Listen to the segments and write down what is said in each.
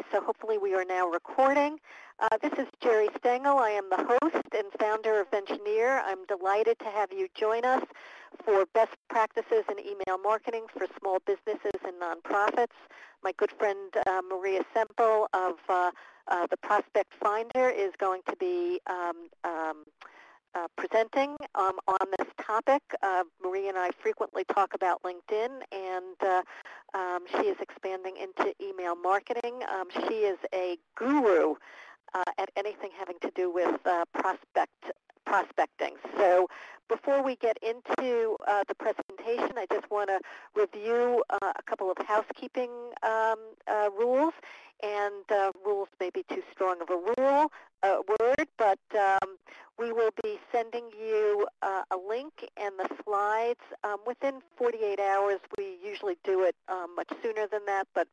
Okay, so hopefully we are now recording. This is Jerry Stengel. I am the host and founder of Engineer. I'm delighted to have you join us for best practices in email marketing for small businesses and nonprofits. My good friend Maria Semple of the Prospect Finder is going to be presenting on this topic. Maria and I frequently talk about LinkedIn, and she is expanding into email marketing. She is a guru at anything having to do with prospecting. So before we get into the presentation, I just want to review a couple of housekeeping rules. And rules may be too strong of a word, but we will be sending you a link and the slides within 48 hours. We usually do it much sooner than that, but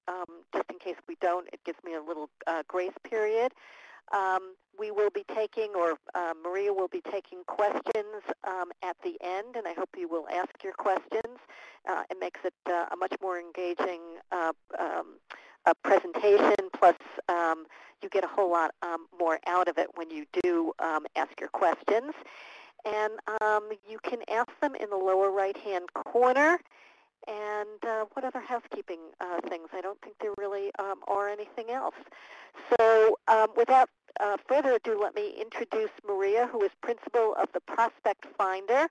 just in case we don't, it gives me a little grace period. We will be taking, or Maria will be taking questions at the end, and I hope you will ask your questions. It makes it a much more engaging presentation, plus you get a whole lot more out of it when you do ask your questions. And you can ask them in the lower right-hand corner. And what other housekeeping things? I don't think there really are anything else. So without further ado, let me introduce Maria, who is principal of the Prospect Finder.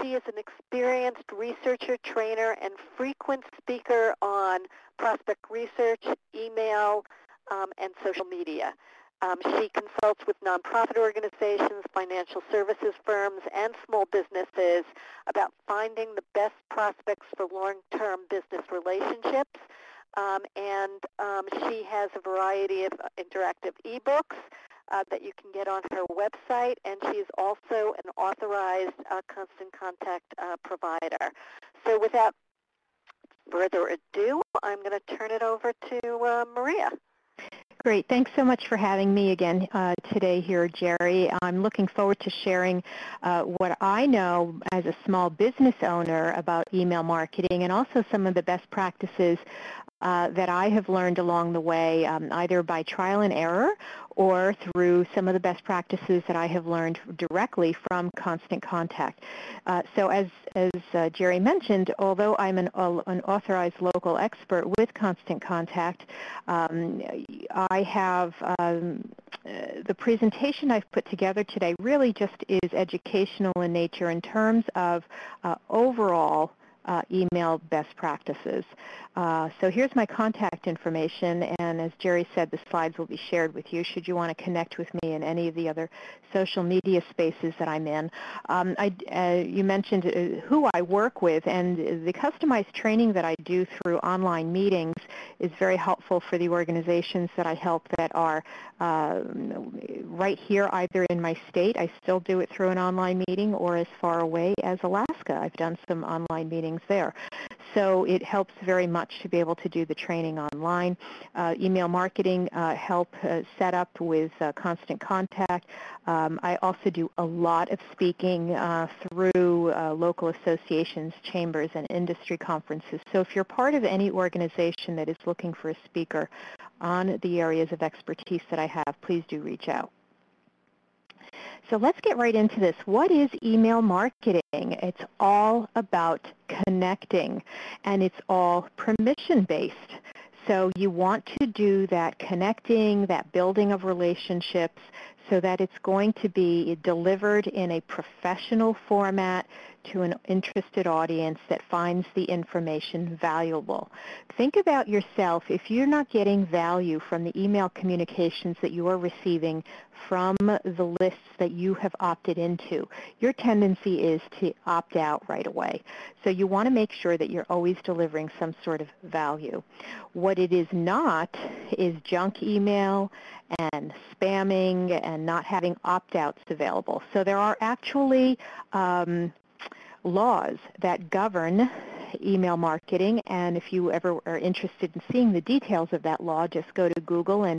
She is an experienced researcher, trainer, and frequent speaker on prospect research, email, and social media. She consults with nonprofit organizations, financial services firms, and small businesses about finding the best prospects for long-term business relationships. She has a variety of interactive ebooks that you can get on her website, and she's also an authorized constant contact provider. So without further ado, I'm going to turn it over to Maria. Great. Thanks so much for having me again today here, Jerry. I'm looking forward to sharing what I know as a small business owner about email marketing and also some of the best practices that I have learned along the way, either by trial and error or through some of the best practices that I have learned directly from Constant Contact. So as Jerry mentioned, although I'm an authorized local expert with Constant Contact, I have the presentation I've put together today really just is educational in nature in terms of overall email best practices. So here's my contact information, and as Jerry said, the slides will be shared with you should you want to connect with me in any of the other social media spaces that I'm in. You mentioned who I work with, and the customized training that I do through online meetings is very helpful for the organizations that I help that are right here, either in my state. I still do it through an online meeting, or as far away as Alaska. I've done some online meetings there. So it helps very much to be able to do the training online. Email marketing help set up with Constant Contact. I also do a lot of speaking through local associations, chambers, and industry conferences. So if you're part of any organization that is looking for a speaker on the areas of expertise that I have, please do reach out. So let's get right into this. What is email marketing? It's all about connecting, and it's all permission-based. So you want to do that connecting, that building of relationships, so that it's going to be delivered in a professional format to an interested audience that finds the information valuable. Think about yourself. If you're not getting value from the email communications that you are receiving from the lists that you have opted into, your tendency is to opt out right away. So you want to make sure that you're always delivering some sort of value. What it is not is junk email and spamming and not having opt-outs available. So there are actually laws that govern email marketing, and if you ever are interested in seeing the details of that law, just go to Google and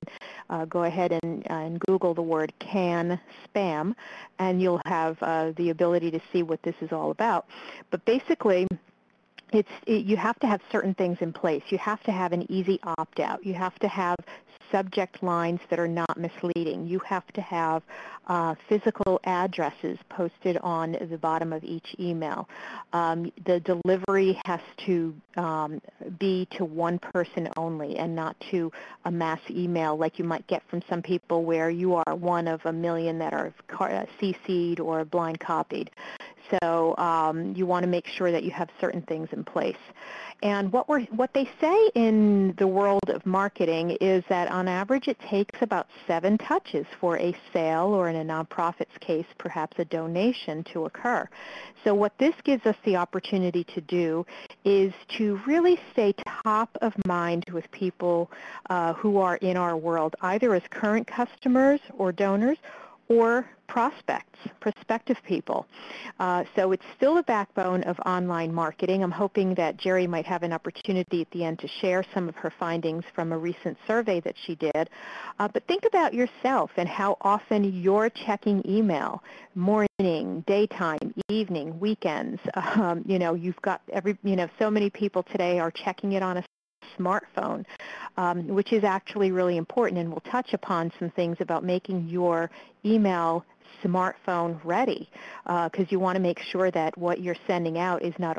go ahead and Google the word CAN spam, and you'll have the ability to see what this is all about. But basically, you have to have certain things in place. You have to have an easy opt-out. You have to have subject lines that are not misleading. You have to have physical addresses posted on the bottom of each email. The delivery has to be to one person only and not to a mass email like you might get from some people where you are one of a million that are CC'd or blind copied. So you want to make sure that you have certain things in place. And what they say in the world of marketing is that on average it takes about 7 touches for a sale, or in a nonprofit's case, perhaps a donation, to occur. So what this gives us the opportunity to do is to really stay top of mind with people who are in our world, either as current customers or donors, or prospective people. So it's still the backbone of online marketing. I'm hoping that Jerry might have an opportunity at the end to share some of her findings from a recent survey that she did. But think about yourself and how often you're checking email, morning, daytime, evening, weekends. You've got so many people today are checking it on a smartphone, which is actually really important, and we'll touch upon some things about making your email smartphone ready, because you want to make sure that what you're sending out is not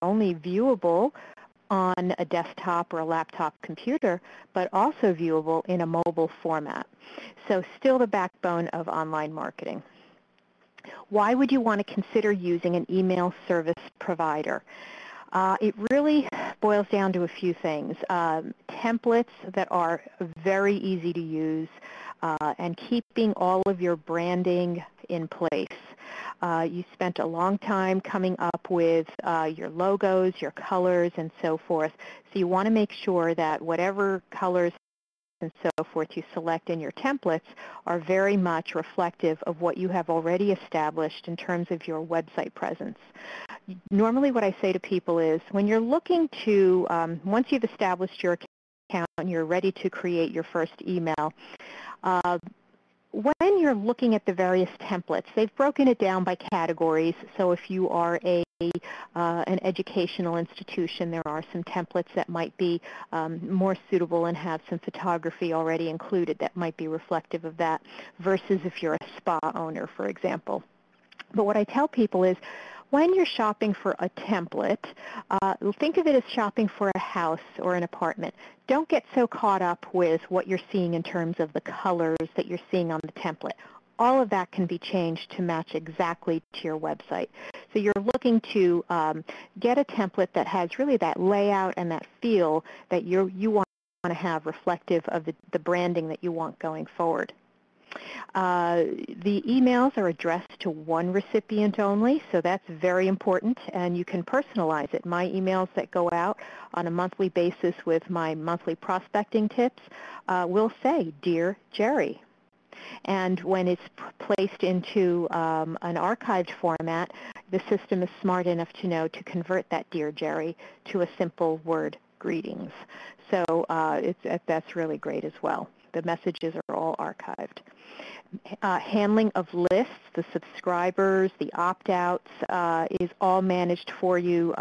only viewable on a desktop or a laptop computer, but also viewable in a mobile format. So still the backbone of online marketing. Why would you want to consider using an email service provider? It really boils down to a few things. Templates that are very easy to use, and keeping all of your branding in place. You spent a long time coming up with your logos, your colors, and so forth. So you want to make sure that whatever colors and so forth you select in your templates are very much reflective of what you have already established in terms of your website presence. Normally what I say to people is when you're looking to, once you've established your account and you're ready to create your first email, when you're looking at the various templates, they've broken it down by categories. So if you are an educational institution, there are some templates that might be more suitable and have some photography already included that might be reflective of that, versus if you're a spa owner, for example. But what I tell people is, when you're shopping for a template, think of it as shopping for a house or an apartment. Don't get so caught up with what you're seeing in terms of the colors that you're seeing on the template. All of that can be changed to match exactly to your website. So you're looking to get a template that has really that layout and that feel that you want to have reflective of the branding that you want going forward. The emails are addressed to one recipient only, so that's very important, and you can personalize it. My emails that go out on a monthly basis with my monthly prospecting tips will say, "Dear Jerry." And when it's placed into an archived format, the system is smart enough to know to convert that "Dear Jerry" to a simple word, "Greetings." So that's really great as well. The messages are all archived. Handling of lists, the subscribers, the opt-outs is all managed for you.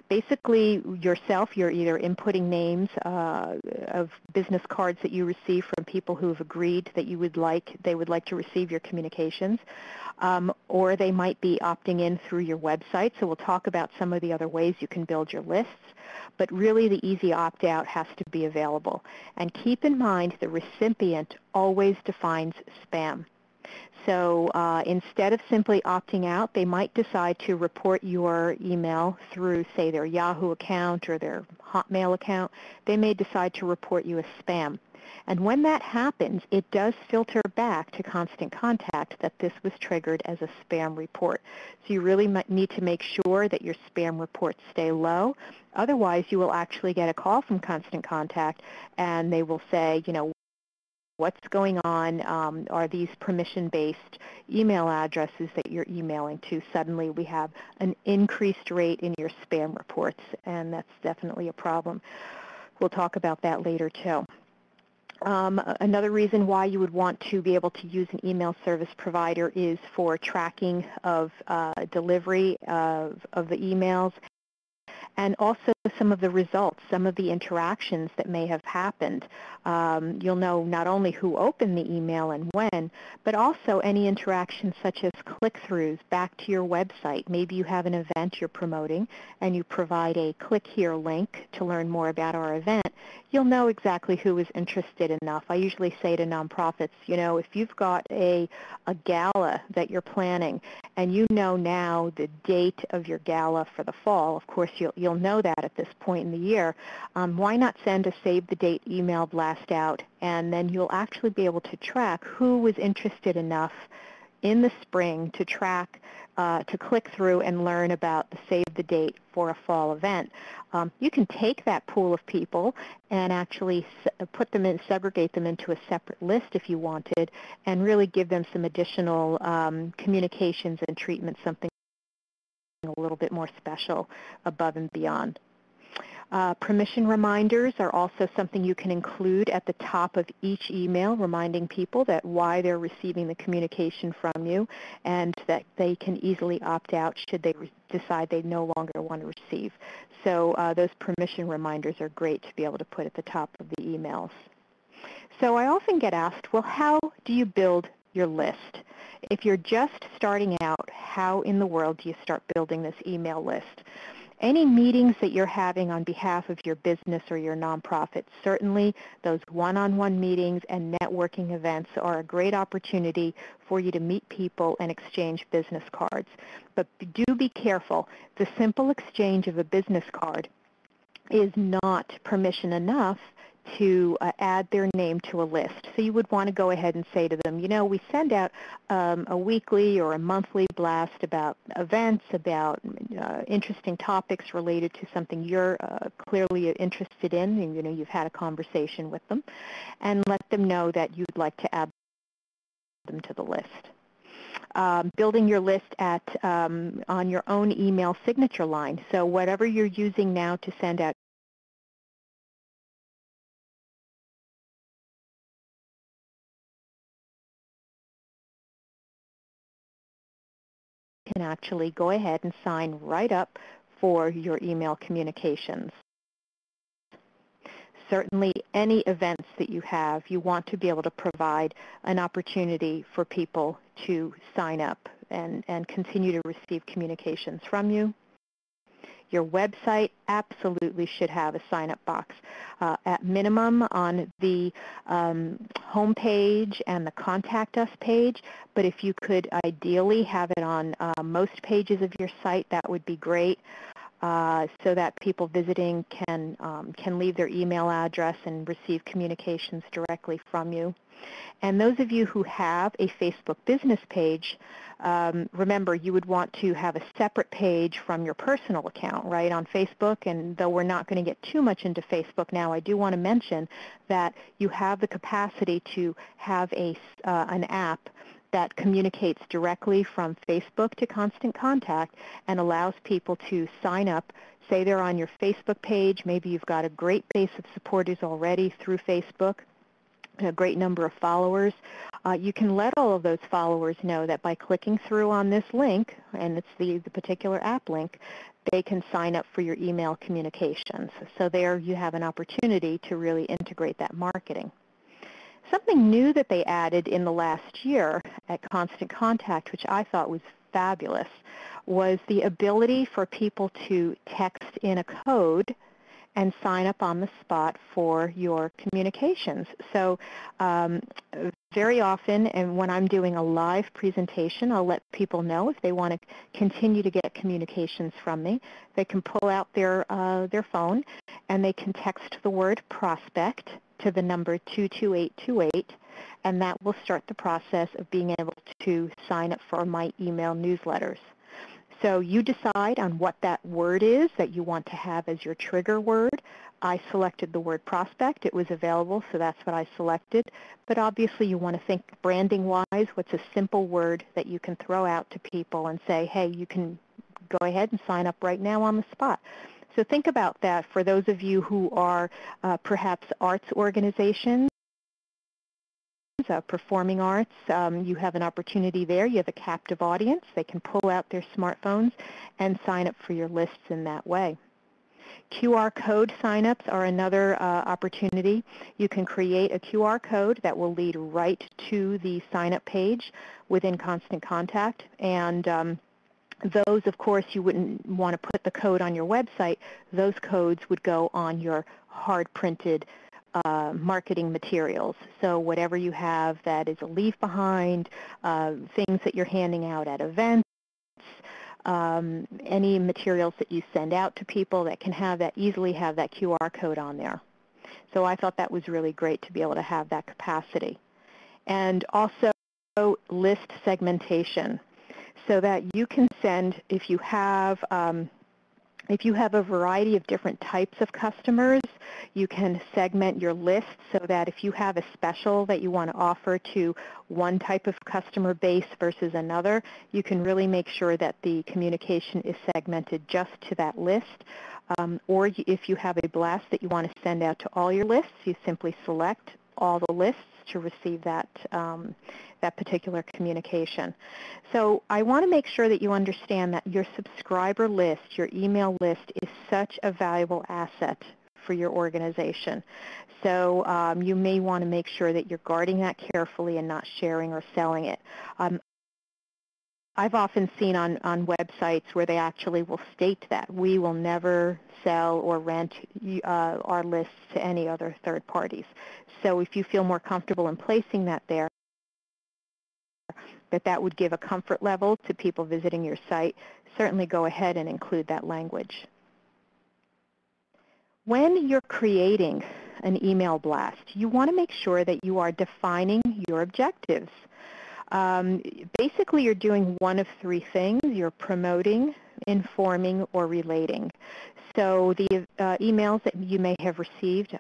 Basically, yourself, you're either inputting names of business cards that you receive from people who have agreed that they would like to receive your communications, or they might be opting in through your website. So we'll talk about some of the other ways you can build your lists. But really, the easy opt-out has to be available. And keep in mind the recipient always defines spam. So instead of simply opting out, they might decide to report your email through, say, their Yahoo account or their Hotmail account. They may decide to report you as spam. And when that happens, it does filter back to Constant Contact that this was triggered as a spam report. So you really need to make sure that your spam reports stay low. Otherwise, you will actually get a call from Constant Contact, and they will say, what's going on? Are these permission-based email addresses that you're emailing to? Suddenly we have an increased rate in your spam reports, and that's definitely a problem. We'll talk about that later, too. Another reason why you would want to be able to use an email service provider is for tracking of delivery of the emails, and also some of the results, some of the interactions that may have happened. You'll know not only who opened the email and when, but also any interactions such as click-throughs back to your website. Maybe you have an event you're promoting and you provide a click here link to learn more about our event. You'll know exactly who is interested enough. I usually say to nonprofits, you know, if you've got a gala that you're planning and you know now the date of your gala for the fall, of course you'll know that at this point in the year, why not send a save the date email blast out, and then you'll actually be able to track who was interested enough in the spring to track, to click through and learn about the save the date for a fall event. You can take that pool of people and actually put them in, segregate them into a separate list if you wanted, and really give them some additional communications and treatment, something a little bit more special above and beyond. Permission reminders are also something you can include at the top of each email, reminding people that why they're receiving the communication from you, and that they can easily opt out should they decide they no longer want to receive. So those permission reminders are great to be able to put at the top of the emails. So I often get asked, well, how do you build your list? If you're just starting out, how in the world do you start building this email list? Any meetings that you're having on behalf of your business or your nonprofit, certainly those one-on-one meetings and networking events are a great opportunity for you to meet people and exchange business cards. But do be careful. The simple exchange of a business card is not permission enough to add their name to a list. So you would want to go ahead and say to them, you know, we send out a weekly or a monthly blast about events, about interesting topics related to something you're clearly interested in, and you know, you've had a conversation with them, and let them know that you'd like to add them to the list. Building your list at on your own email signature line. So whatever you're using now to send out can actually go ahead and sign right up for your email communications. Certainly any events that you have, you want to be able to provide an opportunity for people to sign up and continue to receive communications from you. Your website absolutely should have a sign-up box. At minimum on the home page and the Contact Us page, but if you could ideally have it on most pages of your site, that would be great, so that people visiting can leave their email address and receive communications directly from you. And those of you who have a Facebook business page, remember you would want to have a separate page from your personal account, right, on Facebook. And though we're not going to get too much into Facebook now, I do want to mention that you have the capacity to have an app that communicates directly from Facebook to Constant Contact and allows people to sign up. Say they're on your Facebook page, maybe you've got a great base of supporters already through Facebook, a great number of followers. You can let all of those followers know that by clicking through on this link, and it's the particular app link, they can sign up for your email communications. So there you have an opportunity to really integrate that marketing. Something new that they added in the last year at Constant Contact, which I thought was fabulous, was the ability for people to text in a code and sign up on the spot for your communications. So very often, and when I'm doing a live presentation, I'll let people know if they want to continue to get communications from me. They can pull out their phone and they can text the word prospect to the number 22828, and that will start the process of being able to sign up for my email newsletters. So you decide on what that word is that you want to have as your trigger word. I selected the word prospect. It was available, so that's what I selected. But obviously you want to think branding-wise, what's a simple word that you can throw out to people and say, hey, you can go ahead and sign up right now on the spot. So think about that for those of you who are perhaps arts organizations performing arts, you have an opportunity there. You have a captive audience. They can pull out their smartphones and sign up for your lists in that way. QR code signups are another opportunity. You can create a QR code that will lead right to the sign-up page within Constant Contact. And those, of course, you wouldn't want to put the code on your website. Those codes would go on your hard-printed marketing materials. So whatever you have that is a leave behind, things that you're handing out at events, any materials that you send out to people that can have that, easily have that QR code on there. So I thought that was really great to be able to have that capacity. And also list segmentation, so that you can send, if you have a variety of different types of customers, you can segment your list so that if you have a special that you want to offer to one type of customer base versus another, you can really make sure that the communication is segmented just to that list. Or if you have a blast that you want to send out to all your lists, you simply select all the lists to receive that particular communication. So I want to make sure that you understand that your subscriber list, your email list, is such a valuable asset for your organization. So you may want to make sure that you're guarding that carefully and not sharing or selling it. I've often seen on websites where they actually will state that we will never sell or rent our lists to any other third parties. So if you feel more comfortable in placing that there, that would give a comfort level to people visiting your site, certainly go ahead and include that language. When you're creating an email blast, you want to make sure that you are defining your objectives. Basically, you're doing one of three things. You're promoting, informing, or relating. So the emails that you may have received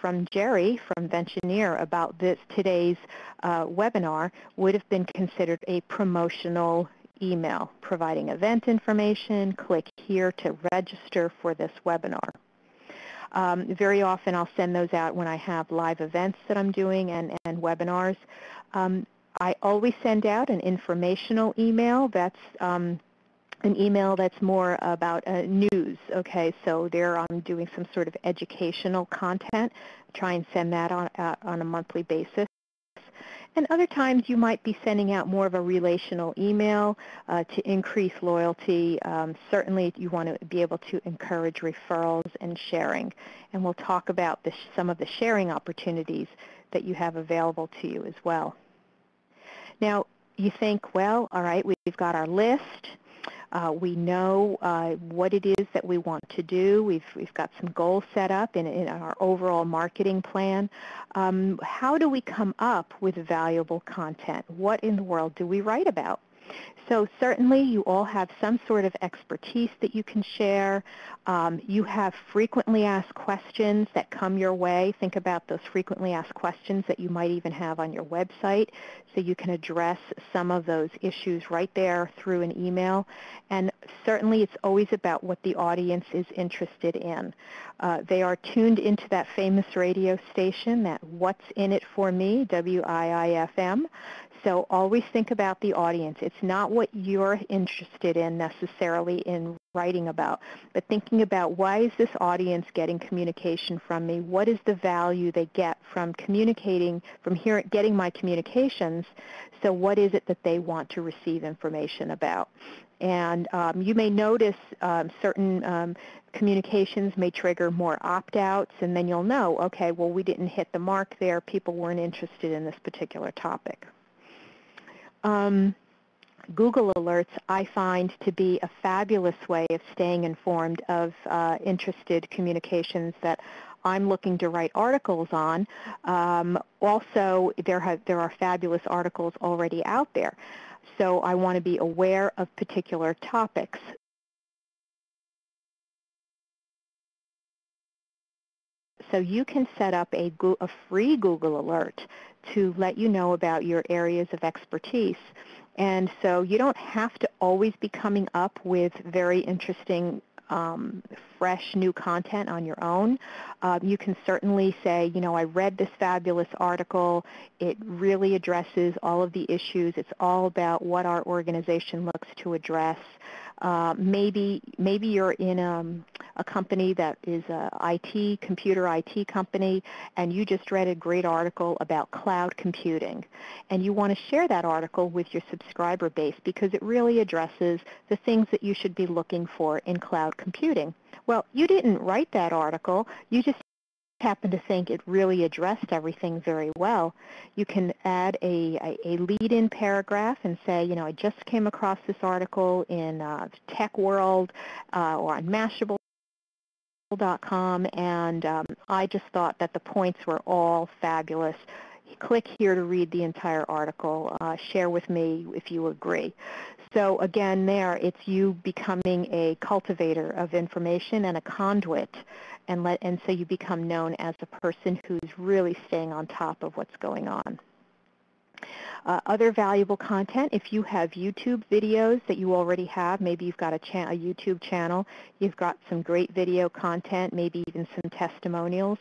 from Jerry from Ventioneer about today's webinar would have been considered a promotional email, providing event information, click here to register for this webinar. Very often I'll send those out when I have live events that I'm doing and webinars. I always send out an informational email. That's an email that's more about news. Okay, so there I'm doing some sort of educational content. Try and send that on a monthly basis. And other times you might be sending out more of a relational email to increase loyalty. Certainly you want to be able to encourage referrals and sharing. And we'll talk about some of the sharing opportunities that you have available to you as well. Now, you think, well, all right, we've got our list. We know what it is that we want to do. We've got some goals set up in our overall marketing plan. How do we come up with valuable content? What in the world do we write about? So certainly you all have some sort of expertise that you can share. You have frequently asked questions that come your way. Think about those frequently asked questions that you might even have on your website, so you can address some of those issues right there through an email. And certainly it's always about what the audience is interested in. They are tuned into that famous radio station, that What's in It for Me, WIIFM. So always think about the audience. It's not what you're interested in necessarily in writing about, but thinking about why is this audience getting communication from me? What is the value they get from communicating, from getting my communications? So what is it that they want to receive information about? And you may notice certain communications may trigger more opt-outs, and then you'll know, okay, well, we didn't hit the mark there. People weren't interested in this particular topic. Google Alerts I find to be a fabulous way of staying informed of interested communications that I'm looking to write articles on. Also, there are fabulous articles already out there. So I want to be aware of particular topics. So you can set up a free Google Alert to let you know about your areas of expertise. And so you don't have to always be coming up with very interesting fresh new content on your own. You can certainly say, you know, I read this fabulous article. It really addresses all of the issues. It's all about what our organization looks to address. Maybe you're in a company that is a computer IT company, and you just read a great article about cloud computing, and you want to share that article with your subscriber base because it really addresses the things that you should be looking for in cloud computing. Well, you didn't write that article. You just happen to think it really addressed everything very well. You can add a lead-in paragraph and say, you know, I just came across this article in Tech World or on Mashable.com, and I just thought that the points were all fabulous. Click here to read the entire article. Share with me if you agree. So again, there, it's you becoming a cultivator of information and a conduit, and so you become known as a person who's really staying on top of what's going on. Other valuable content, if you have YouTube videos that you already have, maybe you've got a YouTube channel, you've got some great video content, maybe even some testimonials,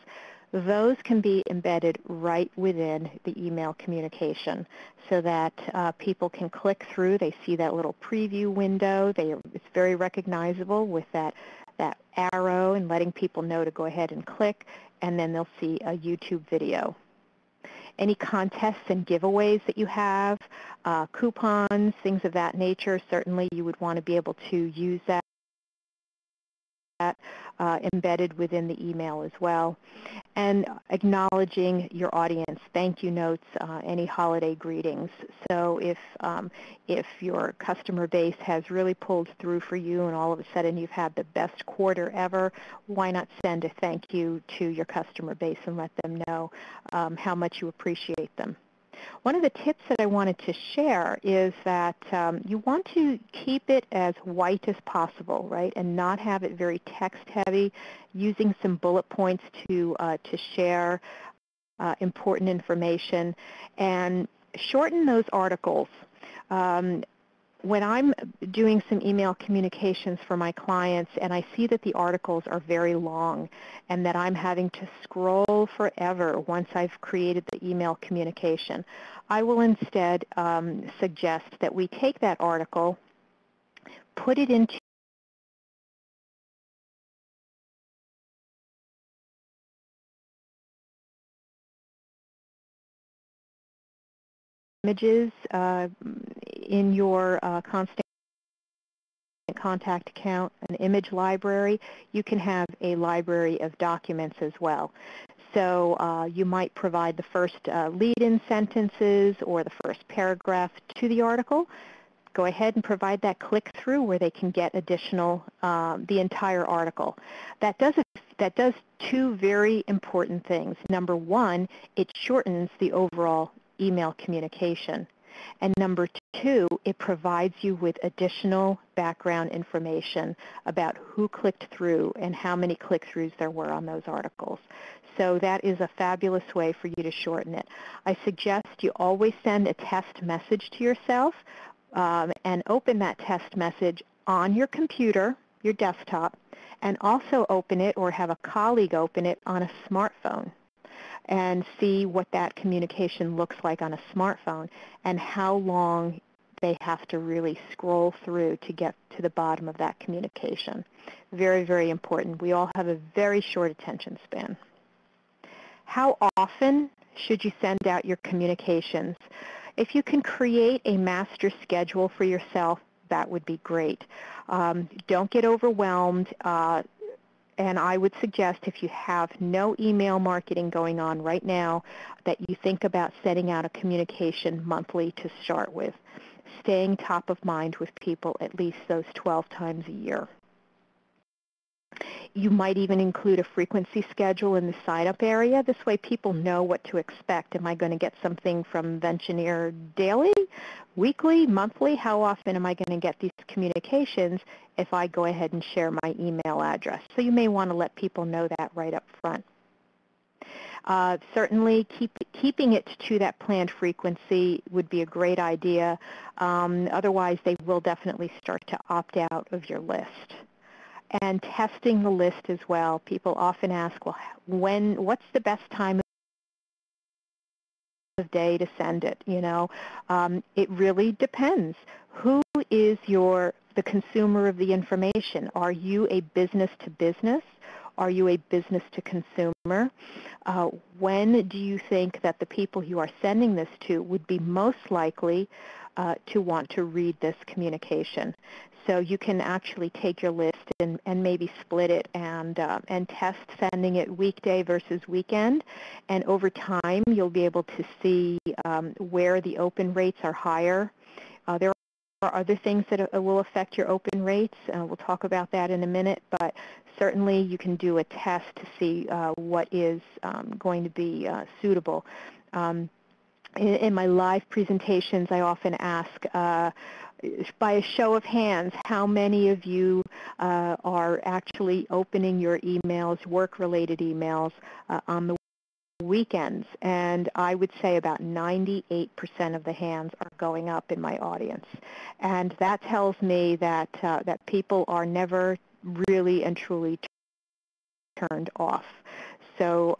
those can be embedded right within the email communication so that people can click through. They see that little preview window. It's very recognizable with that arrow and letting people know to go ahead and click, and then they'll see a YouTube video. Any contests and giveaways that you have, coupons, things of that nature, certainly you would want to be able to use that embedded within the email as well. And acknowledging your audience, thank you notes, any holiday greetings. So if your customer base has really pulled through for you and all of a sudden you've had the best quarter ever, why not send a thank you to your customer base and let them know how much you appreciate them. One of the tips that I wanted to share is that you want to keep it as white as possible, right, and not have it very text-heavy, using some bullet points to share important information, and shorten those articles. When I'm doing some email communications for my clients and I see that the articles are very long and that I'm having to scroll forever once I've created the email communication, I will instead suggest that we take that article, put it into images in your constant contact account, an image library. You can have a library of documents as well. So you might provide the first lead-in sentences or the first paragraph to the article. Go ahead and provide that click-through where they can get additional, the entire article. That does two very important things. Number one, it shortens the overall email communication. And number two, it provides you with additional background information about who clicked through and how many click-throughs there were on those articles. So that is a fabulous way for you to shorten it. I suggest you always send a test message to yourself and open that test message on your computer, your desktop, and also open it or have a colleague open it on a smartphone, and see what that communication looks like on a smartphone and how long they have to really scroll through to get to the bottom of that communication. Very, very important. We all have a very short attention span. How often should you send out your communications? If you can create a master schedule for yourself, that would be great. Don't get overwhelmed. And I would suggest if you have no email marketing going on right now, that you think about setting out a communication monthly to start with, staying top of mind with people at least those 12 times a year. You might even include a frequency schedule in the sign-up area. This way people know what to expect. Am I going to get something from Ventioneer daily, weekly, monthly? How often am I going to get these communications if I go ahead and share my email address? So you may want to let people know that right up front. Certainly keeping it to that planned frequency would be a great idea. Otherwise, they will definitely start to opt out of your list. and testing the list as well. People often ask, well, what's the best time of day to send it? It really depends. Who is the consumer of the information? Are you a business to business? Are you a business to consumer? When do you think that the people you are sending this to would be most likely to want to read this communication? So you can actually take your list and maybe split it and test sending it weekday versus weekend. And over time, you'll be able to see where the open rates are higher. There are other things that will affect your open rates. We'll talk about that in a minute, but certainly you can do a test to see what is going to be suitable. In my live presentations, I often ask, by a show of hands, how many of you are actually opening your emails, work-related emails, on the weekends? And I would say about 98% of the hands are going up in my audience. And that tells me that people are never really and truly turned off. So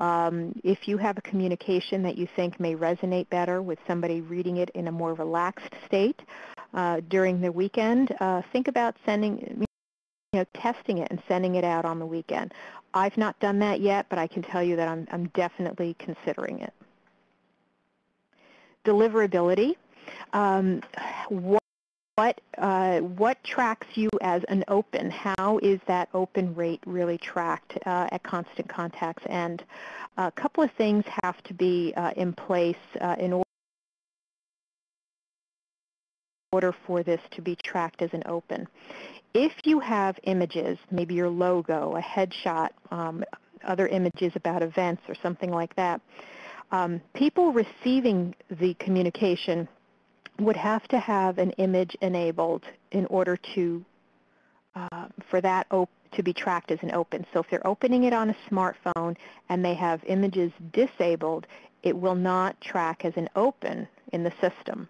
if you have a communication that you think may resonate better with somebody reading it in a more relaxed state during the weekend, think about testing it and sending it out on the weekend. I've not done that yet, but I can tell you that I'm definitely considering it. Deliverability. What tracks you as an open? How is that open rate really tracked at Constant Contact's end? A couple of things have to be in place in order for this to be tracked as an open. If you have images, maybe your logo, a headshot, other images about events or something like that, people receiving the communication would have to have an image enabled in order to for that to be tracked as an open. So if they're opening it on a smartphone and they have images disabled, it will not track as an open in the system.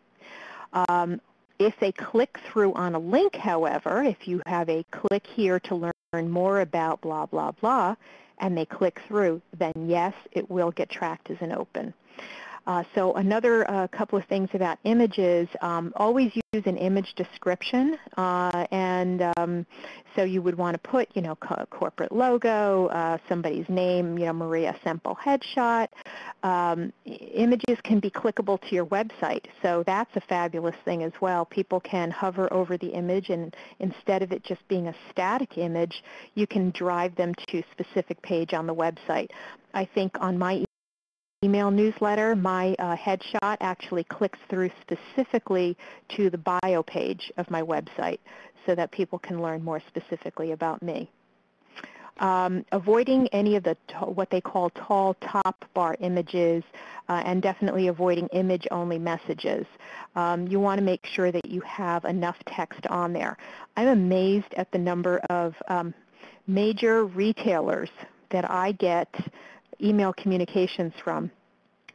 If they click through on a link, however, if you have a click here to learn more about blah, blah, blah, and they click through, then yes, it will get tracked as an open. So another couple of things about images, always use an image description, and so you would want to put, corporate logo, somebody's name, Maria Semple headshot. Images can be clickable to your website, so that's a fabulous thing as well. People can hover over the image, and instead of it just being a static image, you can drive them to a specific page on the website. I think on my email newsletter, my headshot actually clicks through specifically to the bio page of my website so that people can learn more specifically about me. Avoiding any of the what they call tall top bar images and definitely avoiding image-only messages. You want to make sure that you have enough text on there. I'm amazed at the number of major retailers that I get email communications from.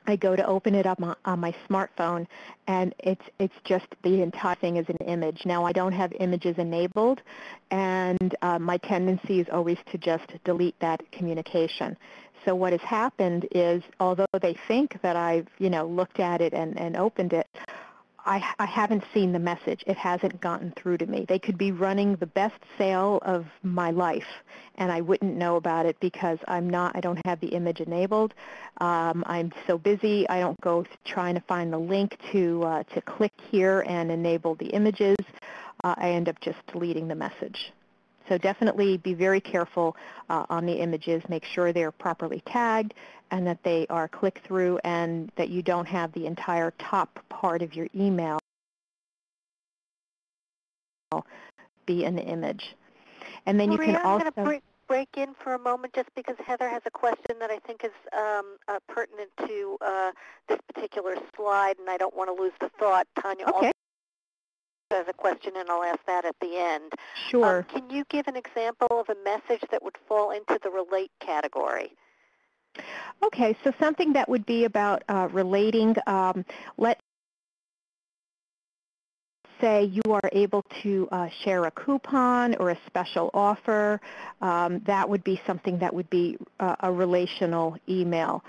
I go to open it up on my smartphone, and it's just the entire thing is an image. Now, I don't have images enabled, and my tendency is always to just delete that communication. So what has happened is, although they think that I've looked at it and opened it, I haven't seen the message. It hasn't gotten through to me. They could be running the best sale of my life, and I wouldn't know about it because I don't have the image enabled. I'm so busy, I don't go trying to find the link to click here and enable the images. I end up just deleting the message. So definitely be very careful on the images. Make sure they're properly tagged and that they are click-through and that you don't have the entire top part of your email be an image. And then Maria, you can also... I'm going to break in for a moment just because Heather has a question that I think is pertinent to this particular slide, and I don't want to lose the thought. Tanya also has a question, and I'll ask that at the end. Sure. Can you give an example of a message that would fall into the relate category? Okay, so something that would be about relating, let's say you are able to share a coupon or a special offer, that would be something that would be a relational email.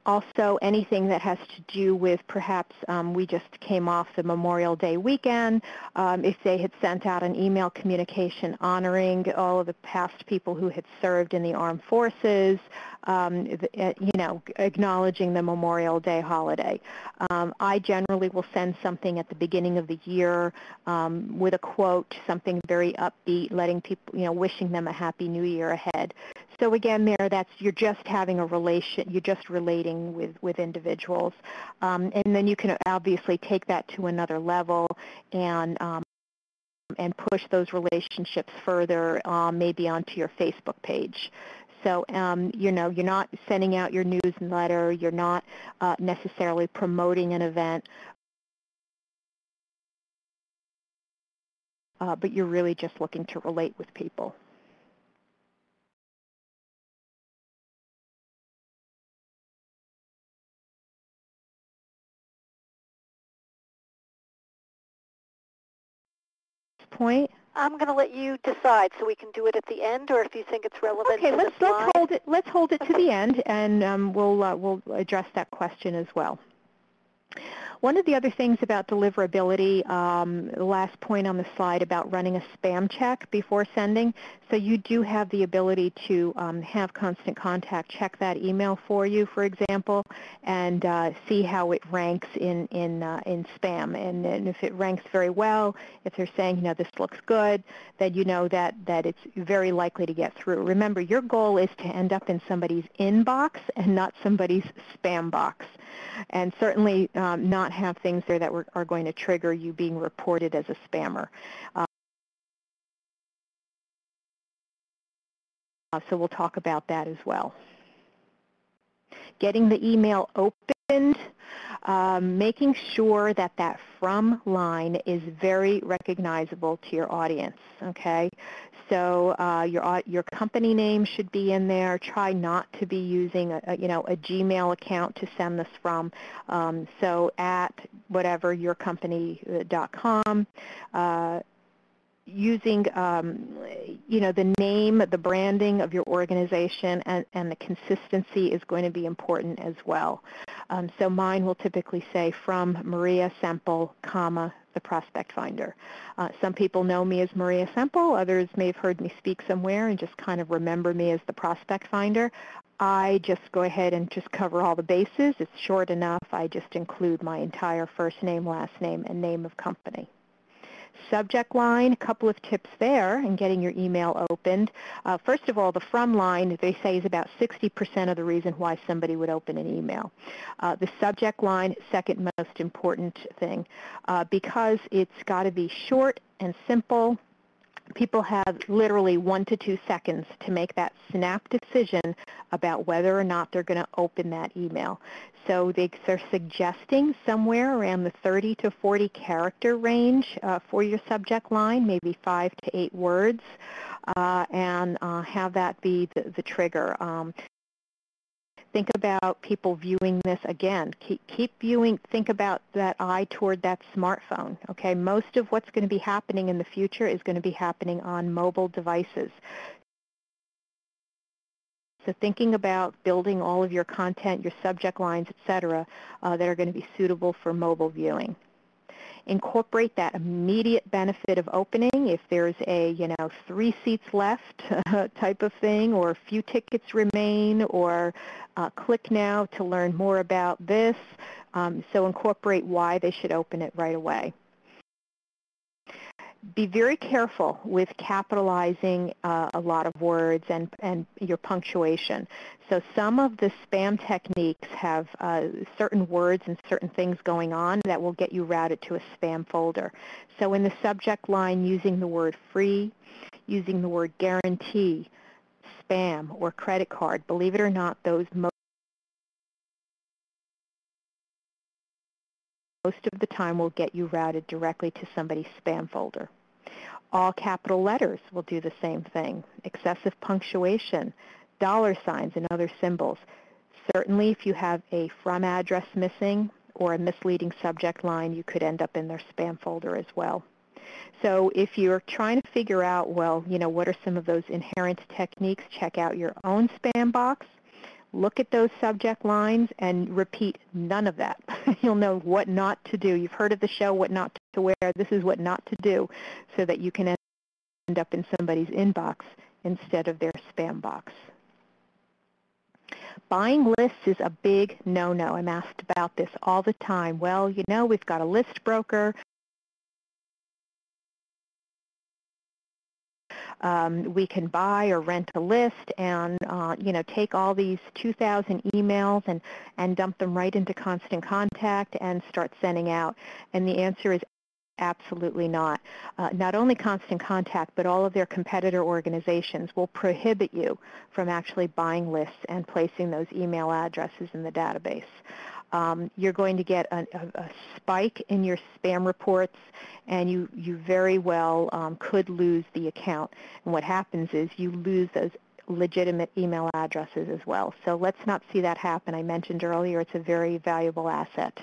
Also, anything that has to do with perhaps we just came off the Memorial Day weekend, if they had sent out an email communication honoring all of the past people who had served in the armed forces, acknowledging the Memorial Day holiday. I generally will send something at the beginning of the year with a quote, something very upbeat, letting people, wishing them a happy new year ahead. So again, you're just having a relation, you're just relating with individuals, and then you can obviously take that to another level and push those relationships further, maybe onto your Facebook page. So, you're not sending out your newsletter, you're not necessarily promoting an event, but you're really just looking to relate with people. Point. I'm going to let you decide, so we can do it at the end, or if you think it's relevant. Okay, to let's hold it. Let's hold it to the end, and we'll address that question as well. One of the other things about deliverability, the last point on the slide about running a spam check before sending, so you do have the ability to have Constant Contact check that email for you, for example, and see how it ranks in spam. And if it ranks very well, if they're saying, this looks good, then you know that it's very likely to get through. Remember, your goal is to end up in somebody's inbox and not somebody's spam box. And certainly not have things there that are going to trigger you being reported as a spammer. So we'll talk about that as well. Getting the email opened, making sure that that from line is very recognizable to your audience, okay? So your company name should be in there. Try not to be using a Gmail account to send this from. So at whatever yourcompany.com. Using the name, the branding of your organization, and the consistency is going to be important as well. So mine will typically say from Maria Semple, comma, the prospect finder. Some people know me as Maria Semple. Others may have heard me speak somewhere and just kind of remember me as the prospect finder. I just go ahead and just cover all the bases. It's short enough. I just include my entire first name, last name, and name of company. Subject line, a couple of tips there in getting your email opened. First of all, the from line, they say, is about 60% of the reason why somebody would open an email. The subject line, second most important thing, because it's got to be short and simple. People have literally 1 to 2 seconds to make that snap decision about whether or not they're going to open that email. So they're suggesting somewhere around the 30 to 40 character range for your subject line, maybe 5 to 8 words, and have that be the trigger. Think about people viewing this again. Keep viewing, think about that eye toward that smartphone, okay? Most of what's going to be happening in the future is going to be happening on mobile devices. So thinking about building all of your content, your subject lines, et cetera, that are going to be suitable for mobile viewing. Incorporate that immediate benefit of opening. If there's a 3 seats left type of thing, or a few tickets remain, or click now to learn more about this. So incorporate why they should open it right away. Be very careful with capitalizing a lot of words and your punctuation. So some of the spam techniques have certain words and certain things going on that will get you routed to a spam folder. So in the subject line, using the word free, using the word guarantee, spam, or credit card, believe it or not, those most of the time will get you routed directly to somebody's spam folder. All capital letters will do the same thing. Excessive punctuation, dollar signs, and other symbols. Certainly, if you have a from address missing or a misleading subject line, you could end up in their spam folder as well. So if you're trying to figure out, well, what are some of those inherent techniques, check out your own spam box. Look at those subject lines and repeat none of that. You'll know what not to do. You've heard of the show, What Not to Wear. This is what not to do so that you can end up in somebody's inbox instead of their spam box. Buying lists is a big no-no. I'm asked about this all the time. Well, we've got a list broker. We can buy or rent a list and, take all these 2,000 emails and dump them right into Constant Contact and start sending out. And the answer is absolutely not. Not only Constant Contact, but all of their competitor organizations will prohibit you from actually buying lists and placing those email addresses in the database. You're going to get a spike in your spam reports, and you very well could lose the account. And what happens is you lose those legitimate email addresses as well. So let's not see that happen. I mentioned earlier it's a very valuable asset.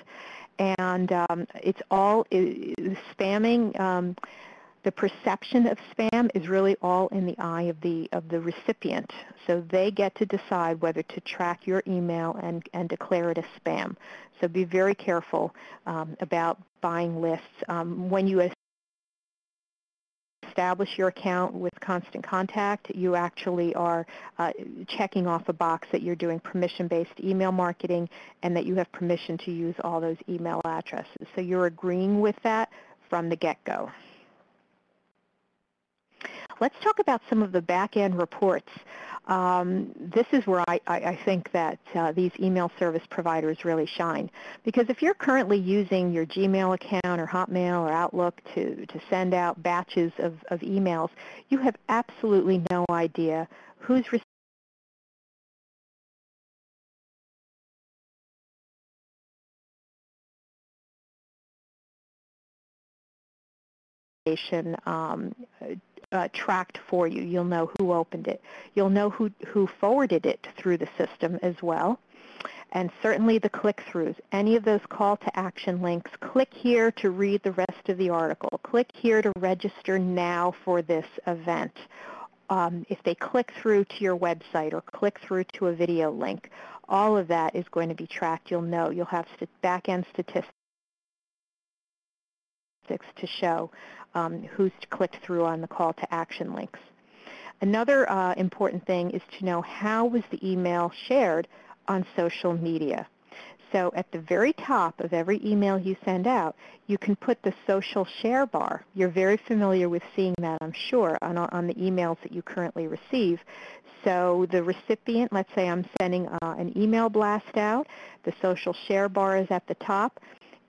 And it's all spamming. The perception of spam is really all in the eye of the recipient. So they get to decide whether to track your email and declare it as spam. So be very careful about buying lists. When you establish your account with Constant Contact, you actually are checking off a box that you're doing permission-based email marketing and that you have permission to use all those email addresses. So you're agreeing with that from the get-go. Let's talk about some of the back-end reports. This is where I think that these email service providers really shine. Because if you're currently using your Gmail account or Hotmail or Outlook to send out batches of emails, you have absolutely no idea who's receiving tracked for you. You'll know who opened it. You'll know who forwarded it through the system as well. And certainly the click-throughs. Any of those call-to-action links, click here to read the rest of the article. Click here to register now for this event. If they click through to your website or click through to a video link, all of that is going to be tracked. You'll know. You'll have back-end statistics to show who's clicked through on the call-to-action links. Another important thing is to know how was the email shared on social media. So at the very top of every email you send out, you can put the social share bar. You're very familiar with seeing that, I'm sure, on the emails that you currently receive. So the recipient, let's say I'm sending an email blast out, the social share bar is at the top.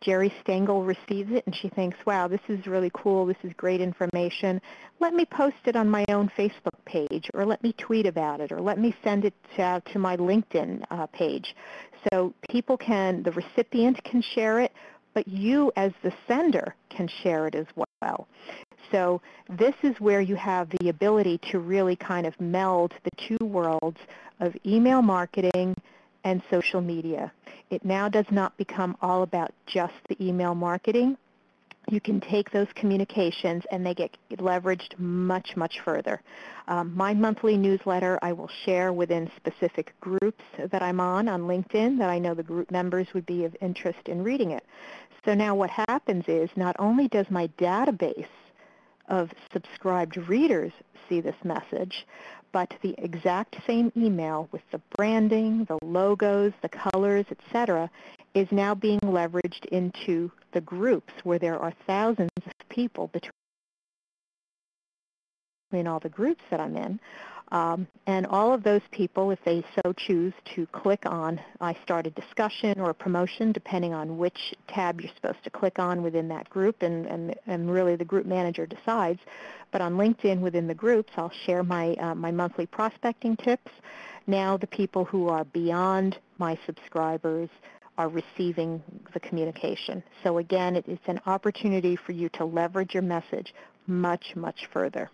Jerry Stengel receives it and she thinks, wow, this is really cool, this is great information. Let me post it on my own Facebook page, or let me tweet about it, or let me send it to my LinkedIn page. So people the recipient can share it, but you as the sender can share it as well. So this is where you have the ability to really kind of meld the two worlds of email marketing and social media. It now does not become all about just the email marketing. You can take those communications and they get leveraged much, much further. My monthly newsletter I will share within specific groups that I'm on LinkedIn that I know the group members would be of interest in reading it. So now what happens is not only does my database of subscribed readers see this message, but the exact same email with the branding, the logos, the colors, etc., is now being leveraged into the groups where there are thousands of people between all the groups that I'm in. And all of those people, if they so choose to click on, I start a discussion or a promotion, depending on which tab you're supposed to click on within that group, and really the group manager decides. But on LinkedIn within the groups, I'll share my monthly prospecting tips. Now the people who are beyond my subscribers are receiving the communication. So again, it's an opportunity for you to leverage your message much, much further.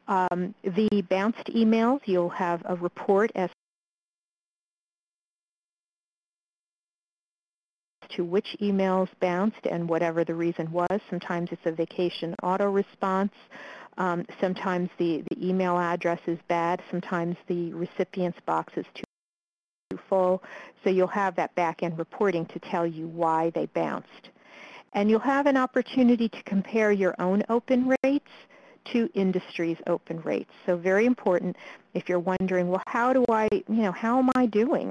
The bounced emails, you'll have a report as to which emails bounced and whatever the reason was. Sometimes it's a vacation auto response. Sometimes the email address is bad. Sometimes the recipient's box is too full. So you'll have that back-end reporting to tell you why they bounced. And you'll have an opportunity to compare your own open rates to industry's open rates. So very important if you're wondering, well, how do I, how am I doing?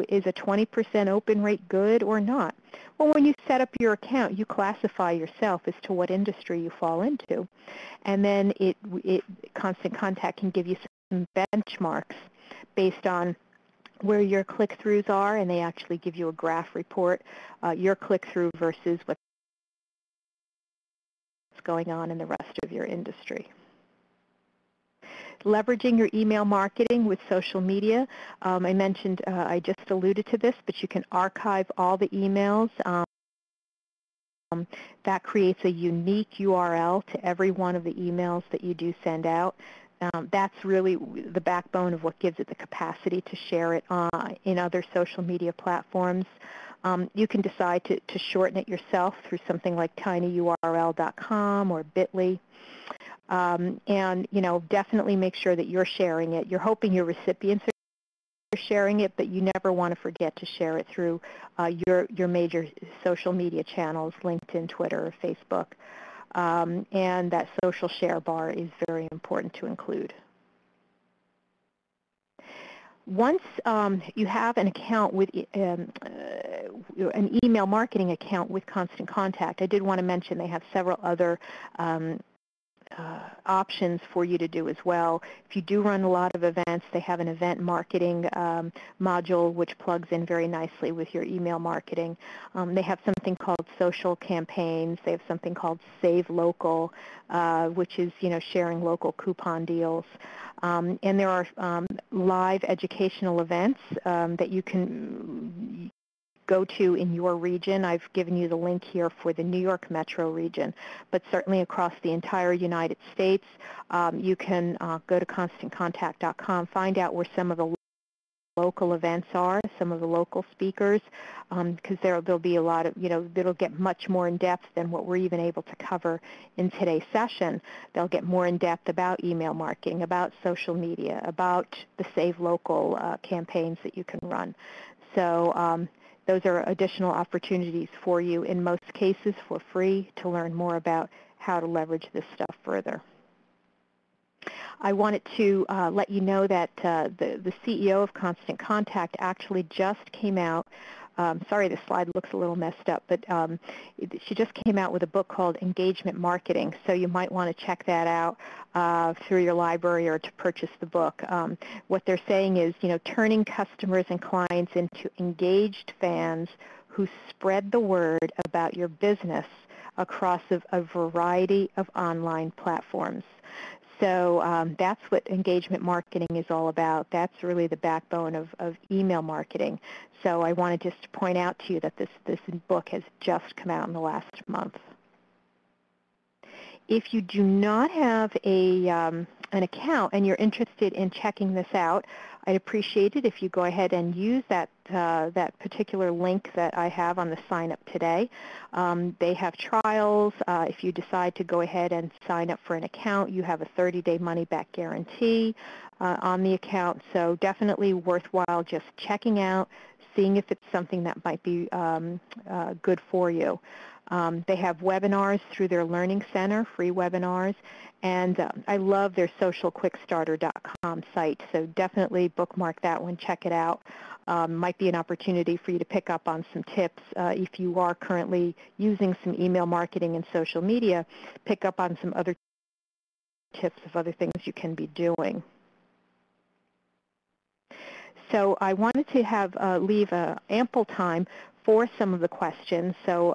Is a 20% open rate good or not? Well, when you set up your account, you classify yourself as to what industry you fall into. And then Constant Contact can give you some benchmarks based on where your click-throughs are, and they actually give you a graph report, your click-through versus what's going on in the rest of your industry. Leveraging your email marketing with social media. I mentioned, I just alluded to this, but you can archive all the emails. That creates a unique URL to every one of the emails that you do send out. That's really the backbone of what gives it the capacity to share it in other social media platforms. You can decide to shorten it yourself through something like tinyurl.com or bit.ly. And definitely make sure that you're sharing it. You're hoping your recipients are sharing it, but you never want to forget to share it through your major social media channels, LinkedIn, Twitter, or Facebook. And that social share bar is very important to include. Once you have an account with an email marketing account with Constant Contact, I did want to mention they have several other options for you to do as well. If you do run a lot of events, they have an event marketing module which plugs in very nicely with your email marketing. They have something called social campaigns. They have something called Save Local, which is sharing local coupon deals. And there are live educational events that you can go to in your region. I've given you the link here for the New York metro region, but certainly across the entire United States, you can go to constantcontact.com, find out where some of the local events are, some of the local speakers, because there'll be a lot of, it'll get much more in depth than what we're even able to cover in today's session. They'll get more in depth about email marketing, about social media, about the Save Local campaigns that you can run. So those are additional opportunities for you, in most cases for free, to learn more about how to leverage this stuff further. I wanted to let you know that the CEO of Constant Contact actually just came out. Sorry, the slide looks a little messed up, but she just came out with a book called Engagement Marketing, so you might want to check that out through your library or to purchase the book. What they're saying is, turning customers and clients into engaged fans who spread the word about your business across a variety of online platforms. So that's what engagement marketing is all about. That's really the backbone of email marketing. So I wanted just to point out to you that this book has just come out in the last month. If you do not have an account and you're interested in checking this out, I'd appreciate it if you go ahead and use that particular link that I have on the sign up today. They have trials. If you decide to go ahead and sign up for an account, you have a 30-day money-back guarantee on the account. So definitely worthwhile just checking out, seeing if it's something that might be good for you. They have webinars through their Learning Center, free webinars, and I love their socialquickstarter.com site, so definitely bookmark that one, check it out. Might be an opportunity for you to pick up on some tips. If you are currently using some email marketing and social media, pick up on some other tips of other things you can be doing. So I wanted to leave ample time for some of the questions. So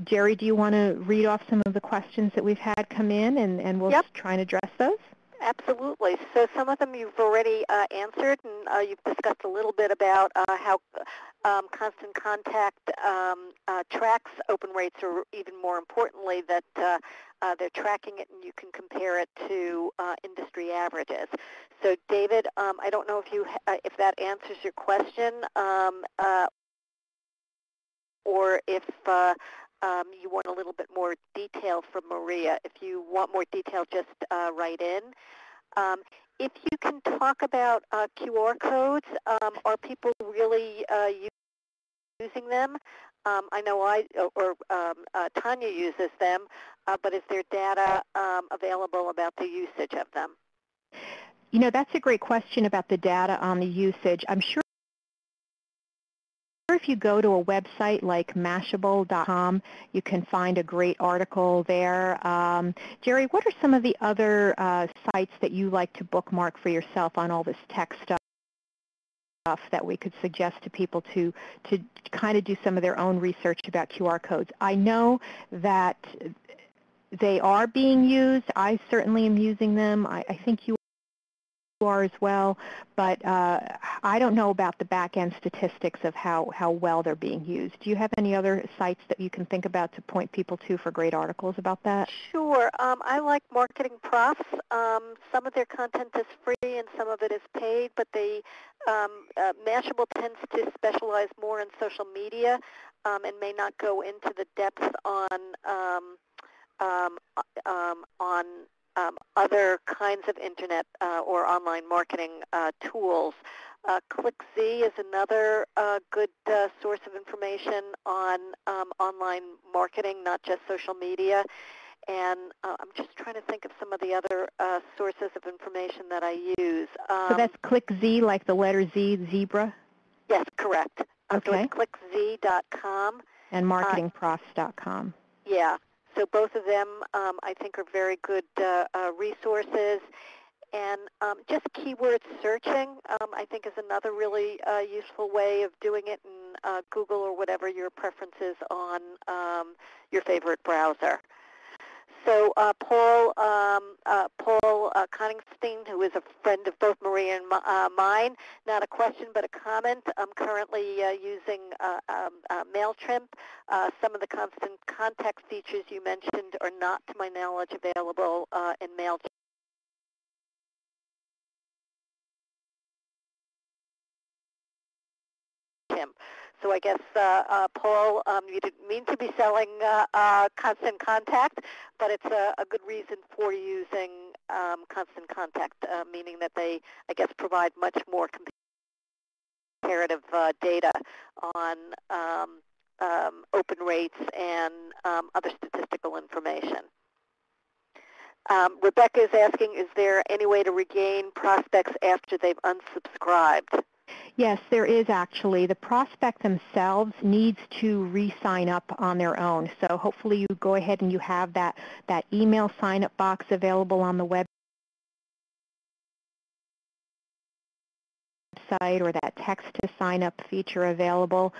Jerry, do you want to read off some of the questions that we've had come in, and we'll try and address those? Absolutely. So some of them you've already answered, and you've discussed a little bit about how Constant Contact tracks open rates, or even more importantly, that they're tracking it and you can compare it to industry averages. So David, I don't know if that answers your question, or if you want a little bit more detail from Maria. If you want more detail, just write in. If you can talk about QR codes, are people really using them? I know Tanya uses them, but is there data available about the usage of them? You know, that's a great question about the data on the usage. I'm sure if you go to a website like Mashable.com, you can find a great article there. Jerry, what are some of the other sites that you like to bookmark for yourself on all this tech stuff that we could suggest to people to kind of do some of their own research about QR codes? I know that they are being used. I certainly am using them. I think you are as well, but I don't know about the back-end statistics of how well they're being used. Do you have any other sites that you can think about to point people to for great articles about that? Sure. I like Marketing Profs. Some of their content is free and some of it is paid, but Mashable tends to specialize more in social media and may not go into the depth on other kinds of internet or online marketing tools. ClickZ is another good source of information on online marketing, not just social media. And I'm just trying to think of some of the other sources of information that I use. So that's ClickZ, like the letter Z, zebra? Yes, correct. Okay. So it's clickz.com. And marketingprofs.com. Yeah. So both of them, I think, are very good resources. And just keyword searching, I think, is another really useful way of doing it in Google or whatever your preference is on your favorite browser. So Paul Coningstein, who is a friend of both Maria and mine, not a question but a comment. I'm currently using MailChimp. Some of the constant contact features you mentioned are not, to my knowledge, available in MailChimp. So I guess, Paul, you didn't mean to be selling Constant Contact, but it's a good reason for using Constant Contact, meaning that they, I guess, provide much more comparative data on open rates and other statistical information. Rebecca is asking, is there any way to regain prospects after they've unsubscribed? Yes, there is actually. The prospect themselves needs to re-sign up on their own. So hopefully you go ahead and you have that email sign-up box available on the website or that text-to-sign-up feature available.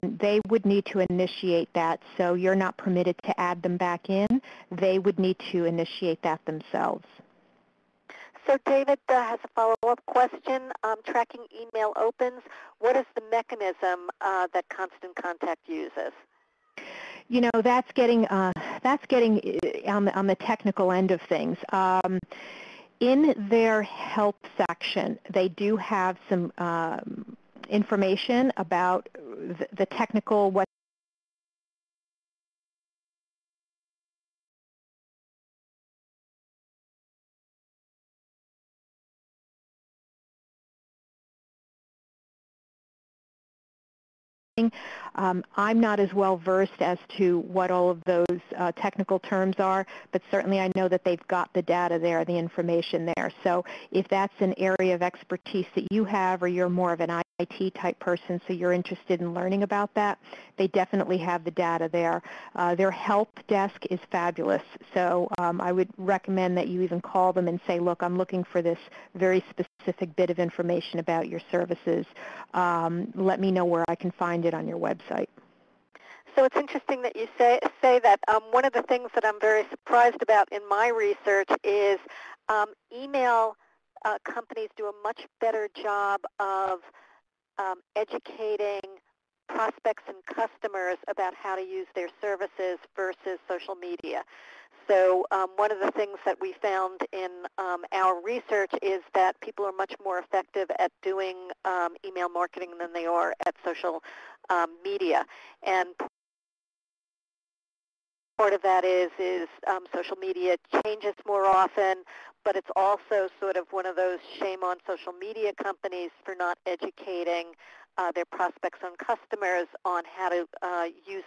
They would need to initiate that. So you're not permitted to add them back in. They would need to initiate that themselves. So David has a follow-up question. Tracking email opens, what is the mechanism that Constant Contact uses? You know, that's getting on the technical end of things. In their help section, they do have some information about the technical, what I'm not as well versed as to what all of those technical terms are, but certainly I know that they've got the data there, the information there. So if that's an area of expertise that you have, or you're more of an IT type person, so you're interested in learning about that, they definitely have the data there. Their help desk is fabulous, so I would recommend that you even call them and say, look, I'm looking for this very specific bit of information about your services. Let me know where I can find it on your website. So it's interesting that you say that. One of the things that I'm very surprised about in my research is email companies do a much better job of educating prospects and customers about how to use their services versus social media. So one of the things that we found in our research is that people are much more effective at doing email marketing than they are at social media. And part of that is social media changes more often, but it's also sort of one of those shame on social media companies for not educating their prospects and customers on how to use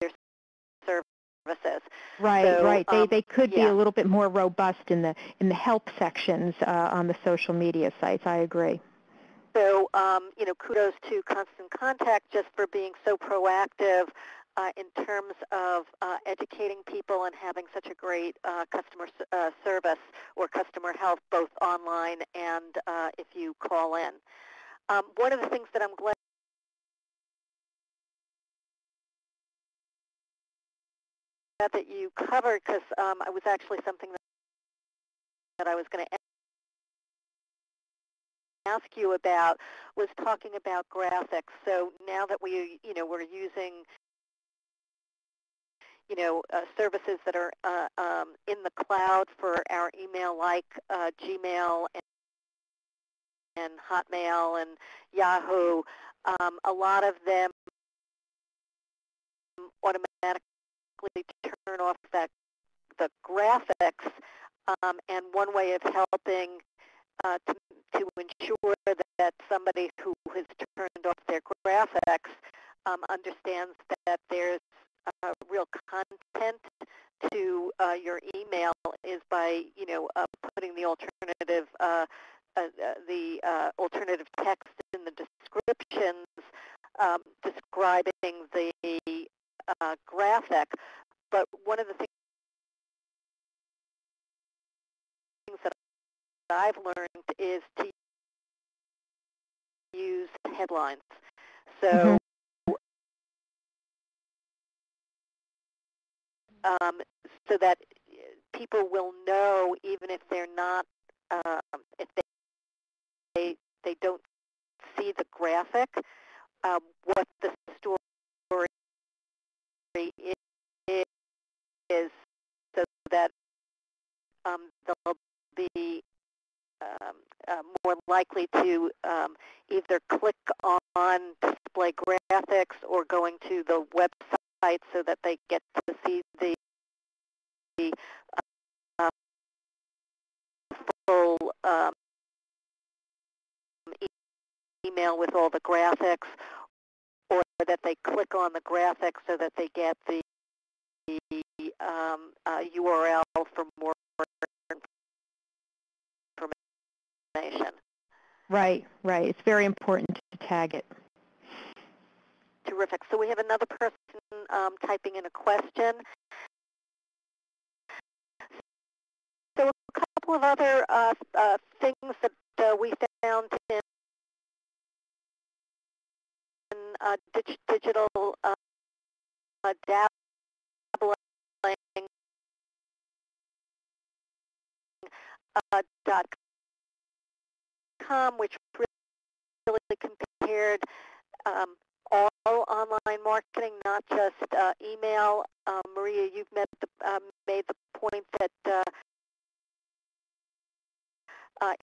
their services. Right, So, right. They could be yeah. a little bit more robust in the help sections on the social media sites. I agree. So, kudos to Constant Contact just for being so proactive in terms of educating people and having such a great customer service or customer help, both online and if you call in. One of the things that I'm glad that you covered, because it was actually something that I was going to ask you about, was talking about graphics. So now that we're using services that are in the cloud for our email, like Gmail and Hotmail and Yahoo, a lot of them automatically turn off the graphics, and one way of helping to ensure that somebody who has turned off their graphics understands that there's real content to your email is by putting the alternative text in the descriptions describing the graphic. But one of the things that I've learned is to use headlines. So, so that people will know, even if they're not, if they don't see the graphic, what the story is, so that they'll be more likely to either click on display graphics or going to the website so that they get to see the full email with all the graphics, or that they click on the graphics so that they get the URL for more information. Right, right. It's very important to tag it. Terrific. So we have another person typing in a question. So a couple of other things that we found in digital dabbling .com, which really compared all online marketing, not just email. Maria, you've made the point that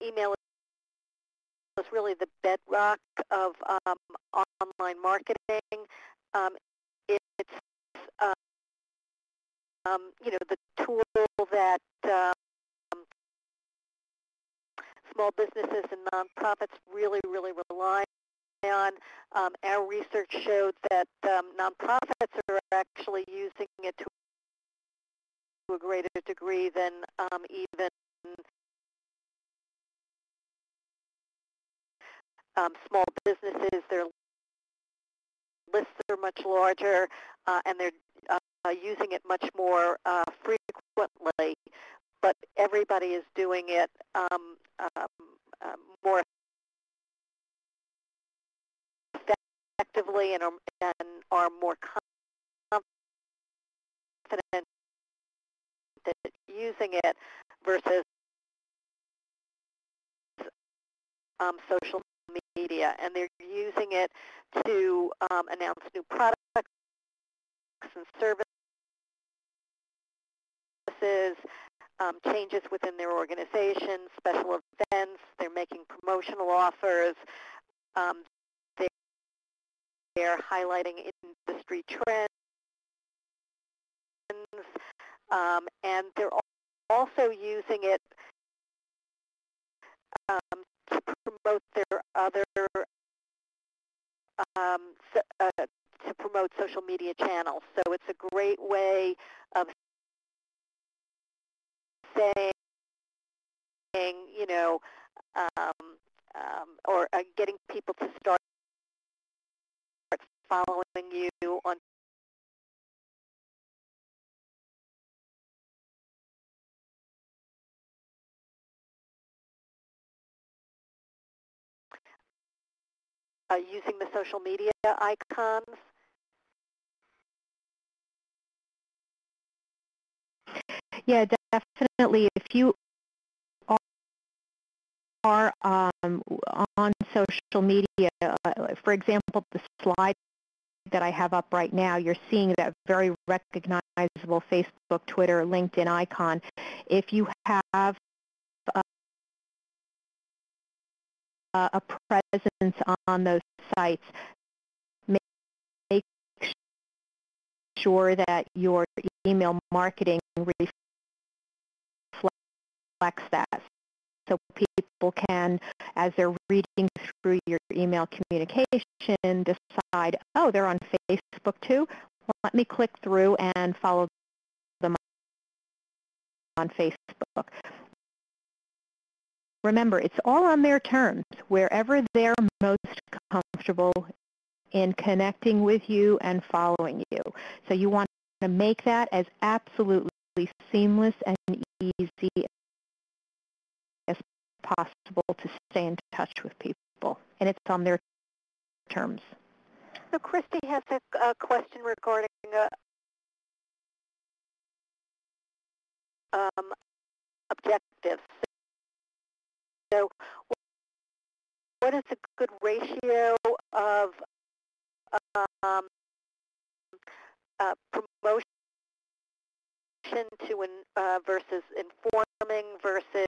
email is really the bedrock of online marketing. It's the tool that small businesses and nonprofits really rely on. Our research showed that nonprofits are actually using it to a greater degree than even small businesses. Their lists are much larger, and they're using it much more frequently. But everybody is doing it more effectively and are more confident at using it versus social media, and they're using it to announce new products and services, changes within their organization, special events. They're making promotional offers. Um, they're highlighting industry trends, and they're also using it to promote their other to promote social media channels. So it's a great way of saying, you know, or getting people to start following you on using the social media icons. Yeah, definitely. If you are on social media, for example, the slide that I have up right now, you're seeing that very recognizable Facebook, Twitter, LinkedIn icon. If you have a presence on those sites, make sure that your email marketing reflects that. So people can, as they're reading through your email communication, decide, oh, they're on Facebook too? Well, let me click through and follow them on Facebook. Remember, it's all on their terms, wherever they're most comfortable in connecting with you and following you. So you want to make that as absolutely seamless and easy as possible to stay in touch with people, and it's on their terms. So Christy has a question regarding objectives. So what is a good ratio of promotion to versus informing versus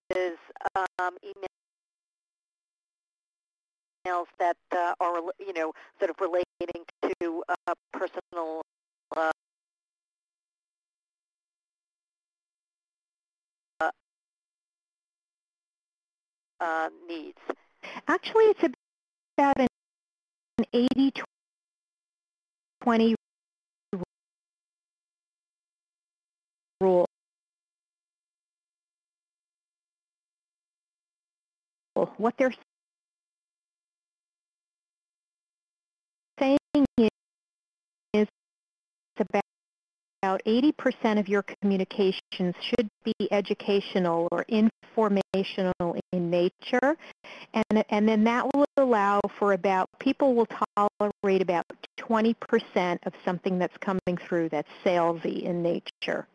emails that are, you know, sort of relating to personal needs? Actually, it's about an 80-20 rule. What they're saying is about 80% of your communications should be educational or informational in nature, and then that will allow for about, people will tolerate about 20% of something that's coming through that's salesy in nature.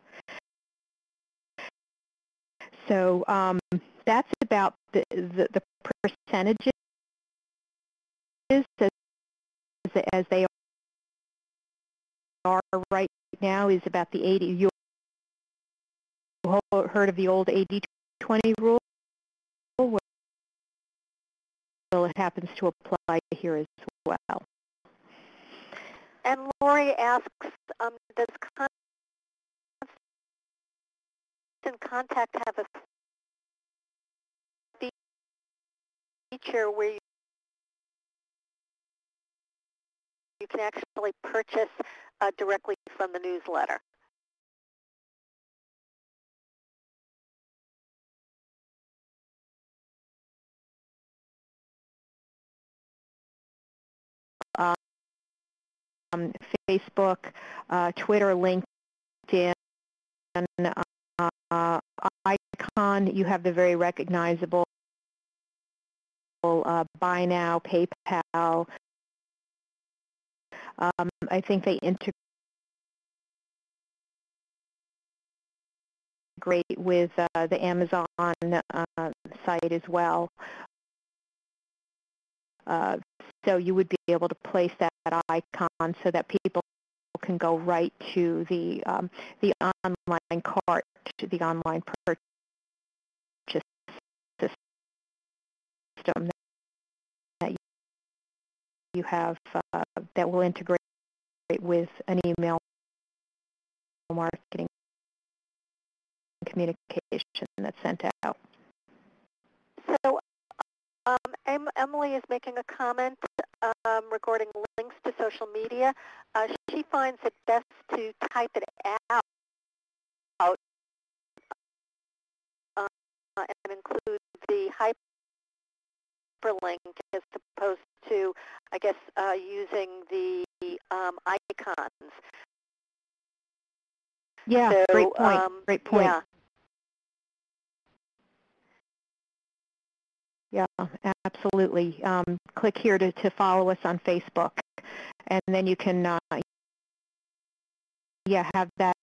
So that's about the percentages as they are right now is about the 80. You heard of the old 80-20 rule? Well, it happens to apply here as well. And Lori asks, does Constant Contact have a feature where you can actually purchase directly from the newsletter? Facebook, Twitter, LinkedIn, icon, you have the very recognizable Buy Now, PayPal. I think they integrate with the Amazon site as well. So you would be able to place that icon so that people can go right to the online cart, to the online purchase system that you have that will integrate with an email marketing communication that's sent out. So Emily is making a comment regarding links to social media. She finds it best to type it out and include the hyperlink as opposed to, I guess, using the icons. Yeah, so, great point. Great point. Yeah, absolutely. Click here to follow us on Facebook, and then you can have that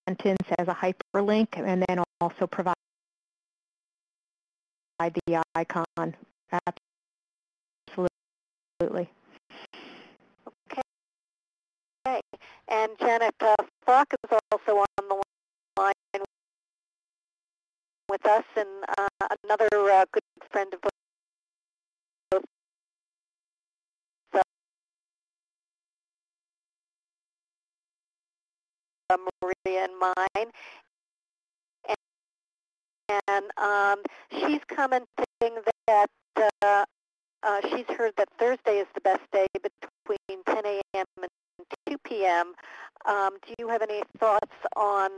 sentence as a hyperlink, and then also provide the icon. Absolutely. Okay. And Janet Falk is also on the line with us, and another good friend of both Maria and mine. And she's commenting that she's heard that Thursday is the best day between 10 a.m. and 2 p.m. Do you have any thoughts on